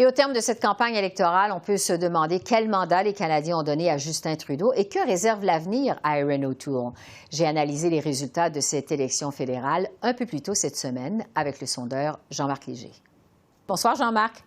Et au terme de cette campagne électorale, on peut se demander quel mandat les Canadiens ont donné à Justin Trudeau et que réserve l'avenir à Erin O'Toole. J'ai analysé les résultats de cette élection fédérale un peu plus tôt cette semaine avec le sondeur Jean-Marc Léger. Bonsoir Jean-Marc.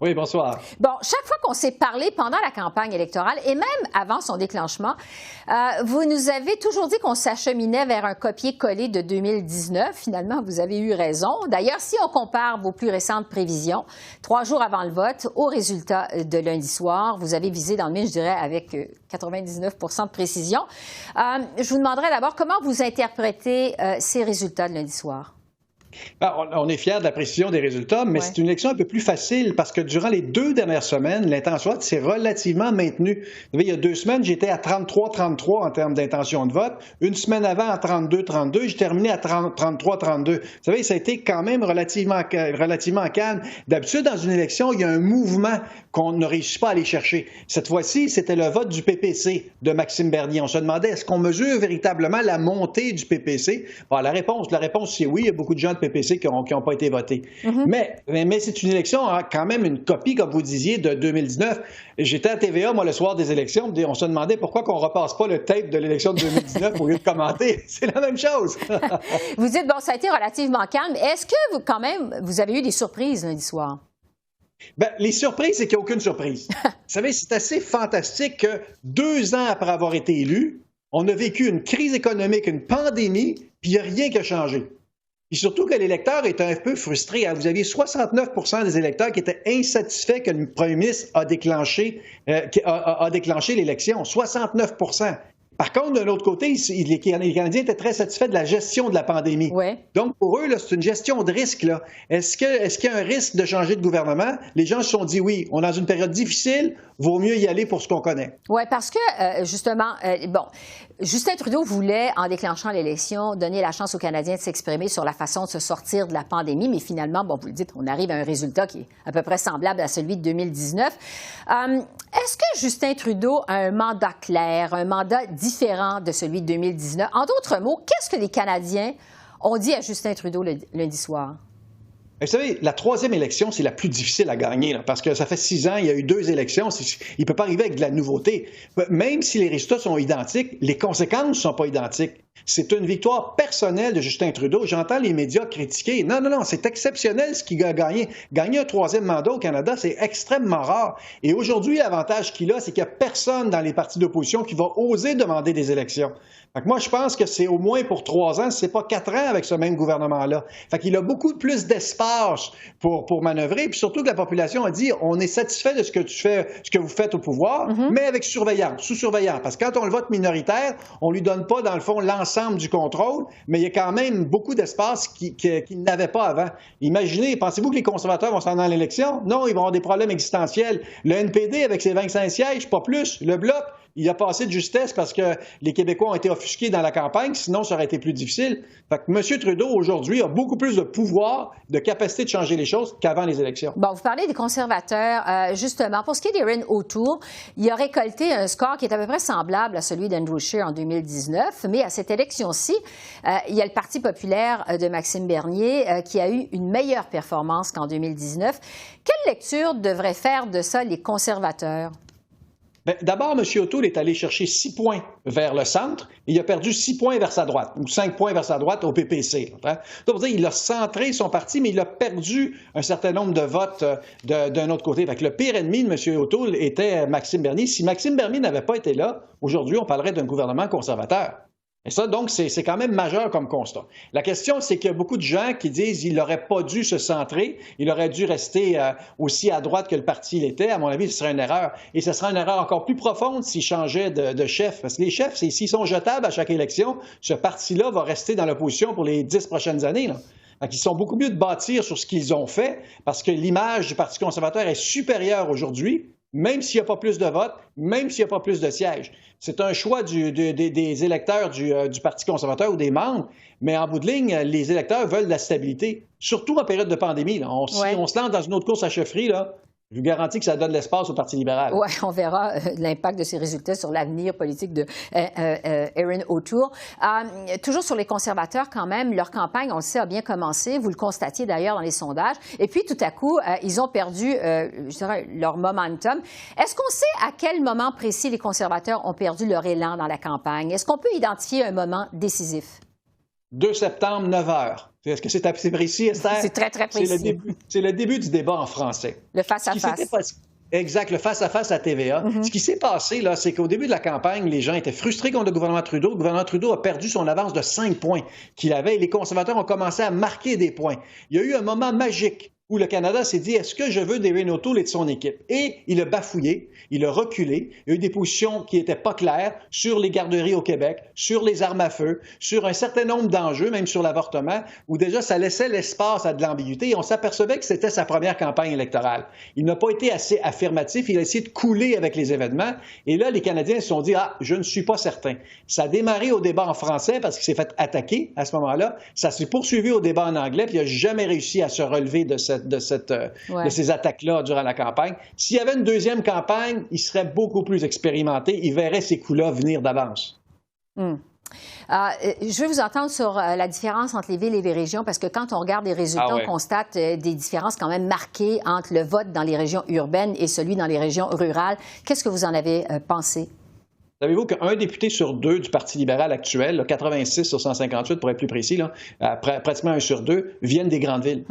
Oui, bonsoir. Bon, chaque fois qu'on s'est parlé pendant la campagne électorale et même avant son déclenchement, vous nous avez toujours dit qu'on s'acheminait vers un copier-coller de 2019. Finalement, vous avez eu raison. D'ailleurs, si on compare vos plus récentes prévisions, 3 jours avant le vote, aux résultats de lundi soir, vous avez visé dans le mille, je dirais, avec 99 % de précision. Je vous demanderais d'abord comment vous interprétez ces résultats de lundi soir. On est fiers de la précision des résultats, mais c'est une élection un peu plus facile parce que durant les 2 dernières semaines, l'intention de vote s'est relativement maintenue. Vous savez, il y a 2 semaines, j'étais à 33-33 en termes d'intention de vote. Une semaine avant, à 32-32, j'ai terminé à 33-32. Vous savez, ça a été quand même relativement calme. D'habitude, dans une élection, il y a un mouvement qu'on ne réussit pas à aller chercher. Cette fois-ci, c'était le vote du PPC de Maxime Bernier. On se demandait, est-ce qu'on mesure véritablement la montée du PPC? Bon, la réponse, c'est oui. Il y a beaucoup de gens de PPC qui n'ont pas été votés. Mais c'est une élection, quand même une copie, comme vous disiez, de 2019. J'étais à TVA, moi, le soir des élections. On se demandait pourquoi on ne repasse pas le tape de l'élection de 2019 au lieu de commenter. C'est la même chose. Vous dites, bon, ça a été relativement calme. Est-ce que vous avez eu des surprises lundi soir? Bien, les surprises, c'est qu'il n'y a aucune surprise. Vous savez, c'est assez fantastique que 2 ans après avoir été élu, on a vécu une crise économique, une pandémie, puis il n'y a rien qui a changé. Et surtout que l'électeur est un peu frustré. Vous aviez 69 % des électeurs qui étaient insatisfaits que le premier ministre a déclenché l'élection. 69 % Par contre, de l'autre côté, les Canadiens étaient très satisfaits de la gestion de la pandémie. Ouais. Donc, pour eux, c'est une gestion de risque. Là. Est-ce qu'il y a un risque de changer de gouvernement? Les gens se sont dit oui, on est dans une période difficile, vaut mieux y aller pour ce qu'on connaît. Oui, parce que, justement, Justin Trudeau voulait, en déclenchant l'élection, donner la chance aux Canadiens de s'exprimer sur la façon de se sortir de la pandémie. Mais finalement, bon, vous le dites, on arrive à un résultat qui est à peu près semblable à celui de 2019. Est-ce que Justin Trudeau a un mandat clair, un mandat différent de celui de 2019? En d'autres mots, qu'est-ce que les Canadiens ont dit à Justin Trudeau lundi soir? Vous savez, la 3e élection, c'est la plus difficile à gagner, là, parce que ça fait 6 ans, il y a eu 2 élections. Il ne peut pas arriver avec de la nouveauté. Même si les résultats sont identiques, les conséquences ne sont pas identiques. C'est une victoire personnelle de Justin Trudeau. J'entends les médias critiquer. Non, c'est exceptionnel ce qu'il a gagné. Gagner un 3e mandat au Canada, c'est extrêmement rare. Et aujourd'hui, l'avantage qu'il a, c'est qu'il n'y a personne dans les partis d'opposition qui va oser demander des élections. Fait que moi, je pense que c'est au moins pour 3 ans, si ce n'est pas 4 ans avec ce même gouvernement-là. Fait qu'il a beaucoup plus d'espace pour manœuvrer. Puis surtout que la population a dit, on est satisfait de ce que vous faites au pouvoir, mais avec surveillance, sous surveillance. Parce que quand on le vote minoritaire, on lui donne pas, dans le fond, l'ensemble du contrôle, mais il y a quand même beaucoup d'espace qu'il n'avait pas avant. Imaginez, pensez-vous que les conservateurs vont s'en aller dans l'élection? Non, ils vont avoir des problèmes existentiels. Le NPD, avec ses 25 sièges, pas plus. Le Bloc, il a passé de justesse parce que les Québécois ont été offusqués dans la campagne, sinon ça aurait été plus difficile. Fait que M. Trudeau, aujourd'hui, a beaucoup plus de pouvoir, de capacité de changer les choses qu'avant les élections. Bon, vous parlez des conservateurs. Justement, pour ce qui est d'Erin O'Toole, il a récolté un score qui est à peu près semblable à celui d'Andrew Scheer en 2019, mais à cette élection-ci, il y a le Parti populaire de Maxime Bernier qui a eu une meilleure performance qu'en 2019. Quelle lecture devraient faire de ça les conservateurs? D'abord, M. O'Toole est allé chercher 6 points vers le centre et il a perdu 6 points vers sa droite, ou 5 points vers sa droite au PPC. Donc, il a centré son parti, mais il a perdu un certain nombre de votes d'un autre côté. Fait que le pire ennemi de M. O'Toole était Maxime Bernier. Si Maxime Bernier n'avait pas été là, aujourd'hui, on parlerait d'un gouvernement conservateur. Et ça, donc, c'est quand même majeur comme constat. La question, c'est qu'il y a beaucoup de gens qui disent qu'il n'aurait pas dû se centrer, il aurait dû rester aussi à droite que le parti l'était. À mon avis, ce serait une erreur. Et ce serait une erreur encore plus profonde s'il changeait de chef. Parce que les chefs, s'ils sont jetables à chaque élection, ce parti-là va rester dans l'opposition pour les 10 prochaines années, là. Donc, ils sont beaucoup mieux de bâtir sur ce qu'ils ont fait, parce que l'image du Parti conservateur est supérieure aujourd'hui, même s'il n'y a pas plus de votes, même s'il n'y a pas plus de sièges. C'est un choix des électeurs du Parti conservateur ou des membres, mais en bout de ligne, les électeurs veulent de la stabilité, surtout en période de pandémie. Là. On se lance dans une autre course à chefferie, là. Je vous garantis que ça donne l'espace au Parti libéral. Oui, on verra l'impact de ces résultats sur l'avenir politique de Erin O'Toole. Toujours sur les conservateurs, quand même, leur campagne, on le sait, a bien commencé. Vous le constatiez d'ailleurs dans les sondages. Et puis, tout à coup, ils ont perdu, je dirais, leur momentum. Est-ce qu'on sait à quel moment précis les conservateurs ont perdu leur élan dans la campagne? Est-ce qu'on peut identifier un moment décisif? 2 septembre, 9 h. Est-ce que c'est assez précis, Esther? C'est très, très précis. C'est le début du débat en français. Le face-à-face. Exact, le face-à-face à TVA. Ce qui s'est passé, là, c'est qu'au début de la campagne, les gens étaient frustrés contre le gouvernement Trudeau. Le gouvernement Trudeau a perdu son avance de 5 points qu'il avait et les conservateurs ont commencé à marquer des points. Il y a eu un moment magique où le Canada s'est dit, est-ce que je veux d'Erin O'Toole et de son équipe? Et il a bafouillé, il a reculé, il y a eu des positions qui n'étaient pas claires sur les garderies au Québec, sur les armes à feu, sur un certain nombre d'enjeux, même sur l'avortement, où déjà ça laissait l'espace à de l'ambiguïté et on s'apercevait que c'était sa première campagne électorale. Il n'a pas été assez affirmatif, il a essayé de couler avec les événements et là, les Canadiens se sont dit, ah, je ne suis pas certain. Ça a démarré au débat en français parce qu'il s'est fait attaquer à ce moment-là, ça s'est poursuivi au débat en anglais puis il n'a jamais réussi à se relever de ces attaques-là durant la campagne. S'il y avait une deuxième campagne, il serait beaucoup plus expérimenté. Il verrait ces coups-là venir d'avance. Je veux vous entendre sur la différence entre les villes et les régions, parce que quand on regarde les résultats, on constate des différences quand même marquées entre le vote dans les régions urbaines et celui dans les régions rurales. Qu'est-ce que vous en avez pensé? Savez-vous qu'un député sur 2 du Parti libéral actuel, là, 86 sur 158 pour être plus précis, là, pratiquement 1 sur 2, viennent des grandes villes.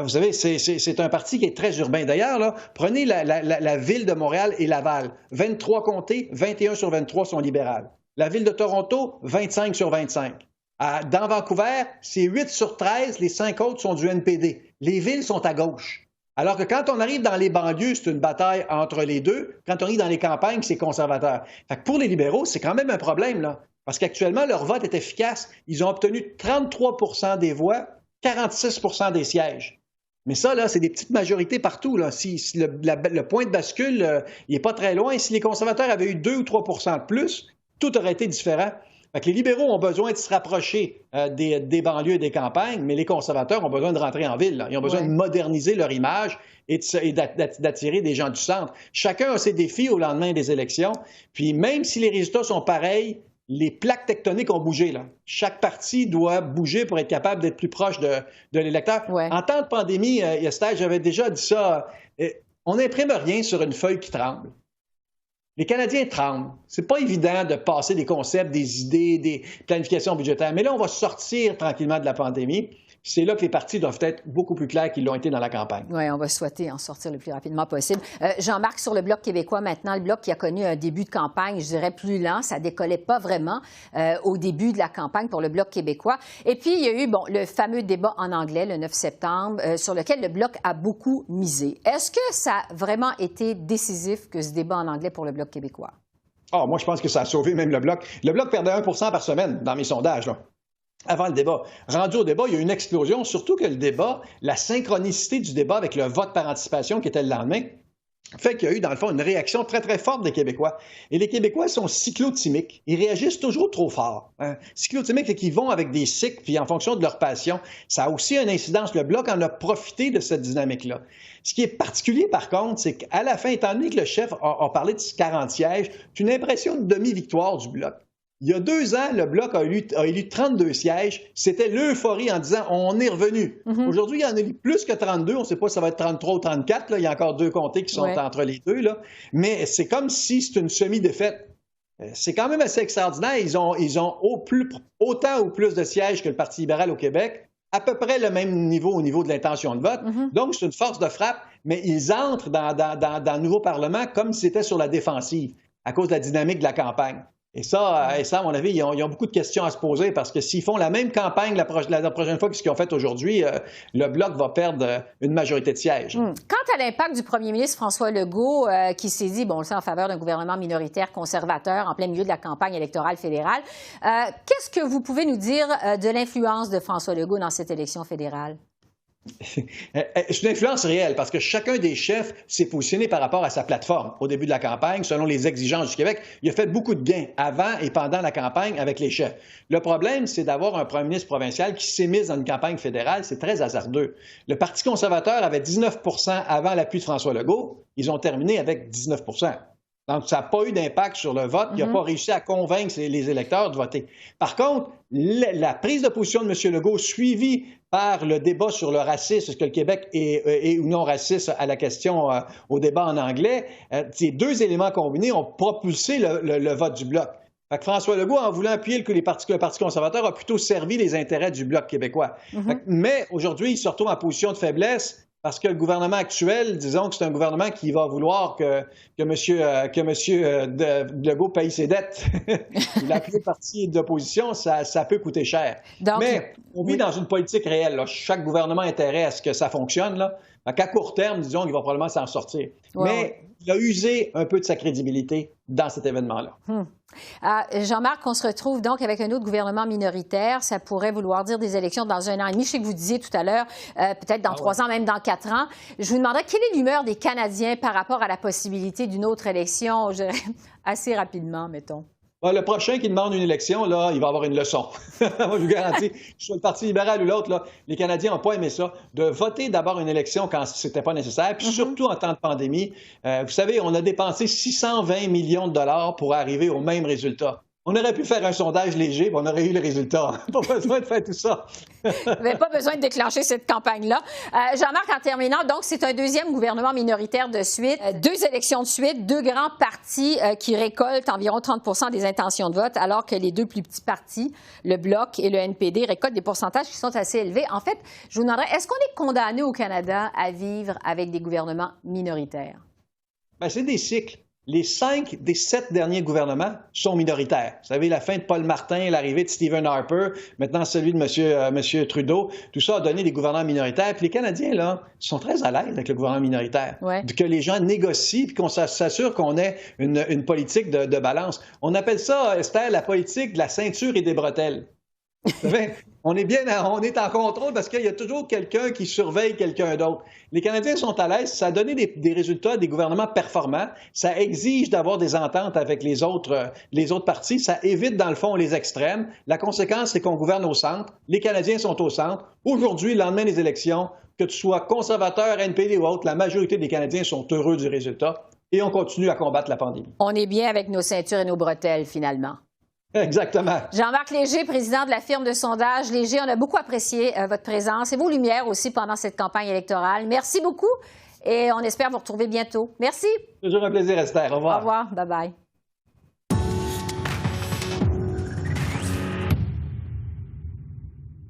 Vous savez, c'est un parti qui est très urbain. D'ailleurs, là, prenez la ville de Montréal et Laval. 23 comtés, 21 sur 23 sont libérales. La ville de Toronto, 25 sur 25. Dans Vancouver, c'est 8 sur 13, les 5 autres sont du NPD. Les villes sont à gauche. Alors que quand on arrive dans les banlieues, c'est une bataille entre les deux. Quand on arrive dans les campagnes, c'est conservateur. Fait que pour les libéraux, c'est quand même un problème, là. Parce qu'actuellement, leur vote est efficace. Ils ont obtenu 33 des voix, 46 des sièges. Mais ça, là, c'est des petites majorités partout. Là. Si le point de bascule, il n'est pas très loin. Si les conservateurs avaient eu 2 ou 3 de plus, tout aurait été différent. Fait que les libéraux ont besoin de se rapprocher des banlieues et des campagnes, mais les conservateurs ont besoin de rentrer en ville. Là. Ils ont besoin de moderniser leur image et d'attirer des gens du centre. Chacun a ses défis au lendemain des élections. Puis même si les résultats sont pareils, les plaques tectoniques ont bougé. Là. Chaque parti doit bouger pour être capable d'être plus proche de l'électeur. En temps de pandémie, Esther, j'avais déjà dit ça, on n'imprime rien sur une feuille qui tremble. Les Canadiens tremblent. C'est pas évident de passer des concepts, des idées, des planifications budgétaires. Mais là, on va sortir tranquillement de la pandémie. C'est là que les partis doivent être beaucoup plus clairs qu'ils l'ont été dans la campagne. Oui, on va souhaiter en sortir le plus rapidement possible. Jean-Marc, sur le Bloc québécois maintenant, le Bloc qui a connu un début de campagne, je dirais, plus lent. Ça décollait pas vraiment au début de la campagne pour le Bloc québécois. Et puis, il y a eu le fameux débat en anglais le 9 septembre sur lequel le Bloc a beaucoup misé. Est-ce que ça a vraiment été décisif que ce débat en anglais pour le Bloc québécois? Moi, je pense que ça a sauvé même le Bloc. Le Bloc perdait 1 par semaine dans mes sondages, là. Avant le débat. Rendu au débat, il y a eu une explosion, surtout que le débat, la synchronicité du débat avec le vote par anticipation qui était le lendemain, fait qu'il y a eu, dans le fond, une réaction très, très forte des Québécois. Et les Québécois sont cyclotimiques. Ils réagissent toujours trop fort. Cyclotimiques, c'est qu'ils vont avec des cycles, puis en fonction de leur passion. Ça a aussi une incidence. Le Bloc en a profité de cette dynamique-là. Ce qui est particulier, par contre, c'est qu'à la fin, étant donné que le chef a parlé de 40 sièges, c'est une impression de demi-victoire du Bloc. Il y a 2 ans, le Bloc a élu 32 sièges. C'était l'euphorie en disant « on est revenu ». Aujourd'hui, il y en a eu plus que 32. On ne sait pas si ça va être 33 ou 34. Là. Il y a encore 2 comtés qui sont entre les deux. Là. Mais c'est comme si c'est une semi-défaite. C'est quand même assez extraordinaire. Ils ont autant ou plus de sièges que le Parti libéral au Québec, à peu près le même niveau au niveau de l'intention de vote. Donc, c'est une force de frappe, mais ils entrent dans le nouveau Parlement comme si c'était sur la défensive à cause de la dynamique de la campagne. Et ça, à mon avis, ils ont beaucoup de questions à se poser parce que s'ils font la même campagne la prochaine fois que ce qu'ils ont fait aujourd'hui, le Bloc va perdre une majorité de sièges. Quant à l'impact du premier ministre François Legault, qui s'est dit, on le sait, en faveur d'un gouvernement minoritaire conservateur en plein milieu de la campagne électorale fédérale, qu'est-ce que vous pouvez nous dire de l'influence de François Legault dans cette élection fédérale? C'est une influence réelle parce que chacun des chefs s'est positionné par rapport à sa plateforme au début de la campagne, selon les exigences du Québec. Il a fait beaucoup de gains avant et pendant la campagne avec les chefs. Le problème, c'est d'avoir un premier ministre provincial qui s'émise dans une campagne fédérale. C'est très hasardeux. Le Parti conservateur avait 19 avant l'appui de François Legault. Ils ont terminé avec 19 Donc, ça n'a pas eu d'impact sur le vote. Il n'a pas réussi à convaincre les électeurs de voter. Par contre, la prise de position de M. Legault, suivie par le débat sur le racisme, est-ce que le Québec est ou non raciste à la question au débat en anglais, ces deux éléments combinés ont propulsé le vote du Bloc. Fait que François Legault, en voulant appuyer le Parti conservateur, a plutôt servi les intérêts du Bloc québécois. Mais aujourd'hui, il se retrouve en position de faiblesse parce que le gouvernement actuel, disons que c'est un gouvernement qui va vouloir que M. Legault paye ses dettes. Il a appuyé le parti d'opposition, ça peut coûter cher. Donc, mais on vit dans une politique réelle. Là. Chaque gouvernement a intérêt à ce que ça fonctionne. Là. Qu'à court terme, disons qu'il va probablement s'en sortir. Ouais. Mais il a usé un peu de sa crédibilité dans cet événement-là. Jean-Marc, on se retrouve donc avec un autre gouvernement minoritaire. Ça pourrait vouloir dire des élections dans 1 an et demi. Je sais que vous disiez tout à l'heure, peut-être dans 3 ans, même dans 4 ans. Je vous demanderais quelle est l'humeur des Canadiens par rapport à la possibilité d'une autre élection, je dirais, assez rapidement, mettons. Le prochain qui demande une élection, là, il va avoir une leçon. Moi, je vous garantis, que ce soit le Parti libéral ou l'autre, là, les Canadiens n'ont pas aimé ça, de voter d'abord une élection quand c'était pas nécessaire, puis surtout en temps de pandémie. Vous savez, on a dépensé 620 millions de dollars pour arriver au même résultat. On aurait pu faire un sondage léger, puis on aurait eu le résultat. Pas besoin de faire tout ça. Vous n'avez pas besoin de déclencher cette campagne-là. Jean-Marc, en terminant, donc, c'est un deuxième gouvernement minoritaire de suite. 2 élections de suite, 2 grands partis qui récoltent environ 30 des intentions de vote, alors que les 2 plus petits partis, le Bloc et le NPD, récoltent des pourcentages qui sont assez élevés. En fait, je vous demanderais, est-ce qu'on est condamné au Canada à vivre avec des gouvernements minoritaires? Bien, c'est des cycles. Les 5 des 7 derniers gouvernements sont minoritaires. Vous savez, la fin de Paul Martin, l'arrivée de Stephen Harper, maintenant celui de M. Trudeau, tout ça a donné des gouvernements minoritaires. Puis les Canadiens, là, sont très à l'aise avec le gouvernement minoritaire. Ouais. Que les gens négocient puis qu'on s'assure qu'on ait une politique de balance. On appelle ça, Esther, la politique de la ceinture et des bretelles. Vous savez, on est en contrôle parce qu'il y a toujours quelqu'un qui surveille quelqu'un d'autre. Les Canadiens sont à l'aise. Ça a donné des résultats, des gouvernements performants. Ça exige d'avoir des ententes avec les autres partis. Ça évite, dans le fond, les extrêmes. La conséquence, c'est qu'on gouverne au centre. Les Canadiens sont au centre. Aujourd'hui, le lendemain des élections, que tu sois conservateur, NPD ou autre, la majorité des Canadiens sont heureux du résultat et on continue à combattre la pandémie. On est bien avec nos ceintures et nos bretelles, finalement. Exactement. Jean-Marc Léger, président de la firme de sondage Léger, on a beaucoup apprécié votre présence et vos lumières aussi pendant cette campagne électorale. Merci beaucoup et on espère vous retrouver bientôt. Merci. Toujours un plaisir, Esther. Au revoir. Au revoir. Bye-bye.